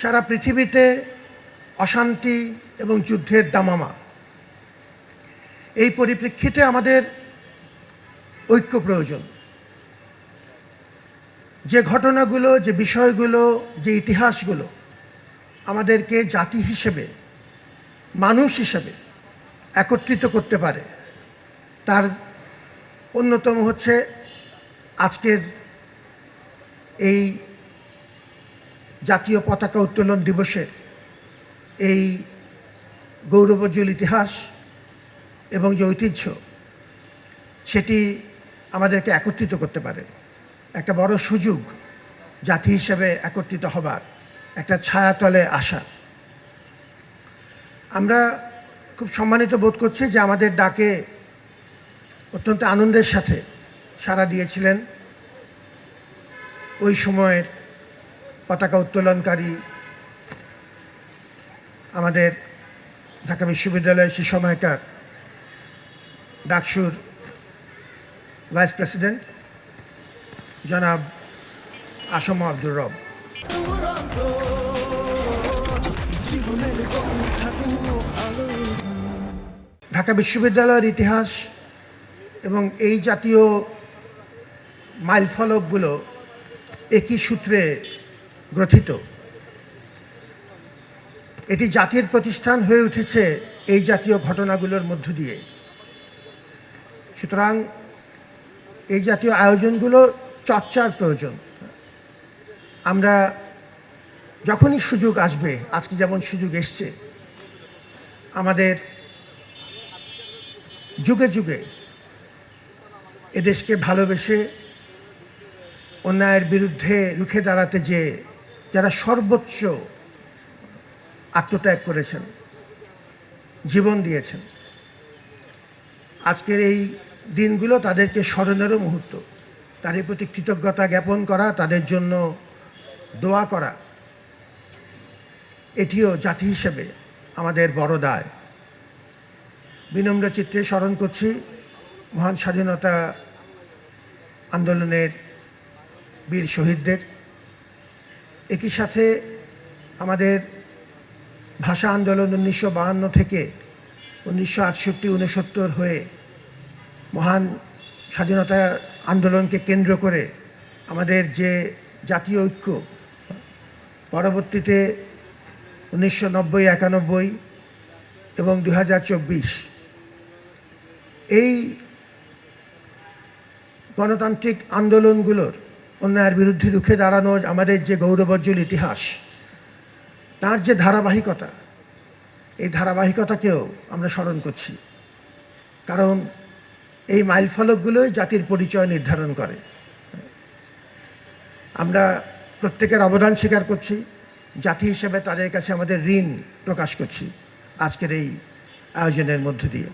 সারা পৃথিবীতে অশান্তি এবং যুদ্ধের দামামা। এই পরিপ্রেক্ষিতে আমাদের ঐক্য প্রয়োজন। যে ঘটনাগুলো, যে বিষয়গুলো, যে ইতিহাসগুলো আমাদেরকে জাতি হিসেবে, মানুষ হিসেবে একত্রিত করতে পারে, তার অন্যতম হচ্ছে আজকের এই জাতীয় পতাকা উত্তোলন দিবসের এই গৌরবোজ্জ্বল ইতিহাস এবং যে ঐতিহ্য, সেটি আমাদেরকে একত্রিত করতে পারে। একটা বড় সুযোগ জাতি হিসেবে একত্রিত হবার, একটা ছায়াতলে আসা। আমরা খুব সম্মানিত বোধ করছি যে আমাদের ডাকে অত্যন্ত আনন্দের সাথে সাড়া দিয়েছিলেন ওই সময়ের পতাকা উত্তোলনকারী আমাদের ঢাকা বিশ্ববিদ্যালয়ের সেই সময়কার ডাকসুর ভাইস প্রেসিডেন্ট জনাব আসম আব্দুর রব। ঢাকা বিশ্ববিদ্যালয়ের ইতিহাস এবং এই জাতীয় মাইলফলকগুলো একই সূত্রে গ্রথিত। এটি জাতির প্রতিষ্ঠান হয়ে উঠেছে এই জাতীয় ঘটনাগুলোর মধ্য দিয়ে। সুতরাং এই জাতীয় আয়োজনগুলো চর্চার প্রয়োজন। আমরা যখনই সুযোগ আসবে, আজকে যেমন সুযোগ এসছে, আমাদের যুগে যুগে এদেশকে ভালোবেসে অন্যায়ের বিরুদ্ধে রুখে দাঁড়াতে যে যারা সর্বোচ্চ আত্মত্যাগ করেছেন, জীবন দিয়েছেন, আজকের এই দিনগুলো তাদেরকে স্মরণেরও মুহূর্ত। তাদের প্রতি কৃতজ্ঞতা জ্ঞাপন করা, তাদের জন্য দোয়া করা, এটিও জাতি হিসেবে আমাদের বড় দায়। বিনম্র চিত্রে স্মরণ করছি মহান স্বাধীনতা আন্দোলনের বীর শহীদদের। একই সাথে আমাদের ভাষা আন্দোলন 1952 থেকে 1968-69 হয়ে মহান স্বাধীনতা আন্দোলনকে কেন্দ্র করে আমাদের যে জাতীয় ঐক্য, পরবর্তীতে 1990-91 এবং 2024 এই গণতান্ত্রিক আন্দোলনগুলোর অন্যায়ের বিরুদ্ধে রুখে দাঁড়ানো আমাদের যে গৌরবোজ্জ্বল ইতিহাস, তার যে ধারাবাহিকতা, এই ধারাবাহিকতাকেও আমরা স্মরণ করছি। কারণ এই মাইলফলকগুলোই জাতির পরিচয় নির্ধারণ করে। আমরা প্রত্যেকের অবদান স্বীকার করছি, জাতি হিসেবে তাদের কাছে আমাদের ঋণ প্রকাশ করছি আজকের এই আয়োজনের মধ্য দিয়ে।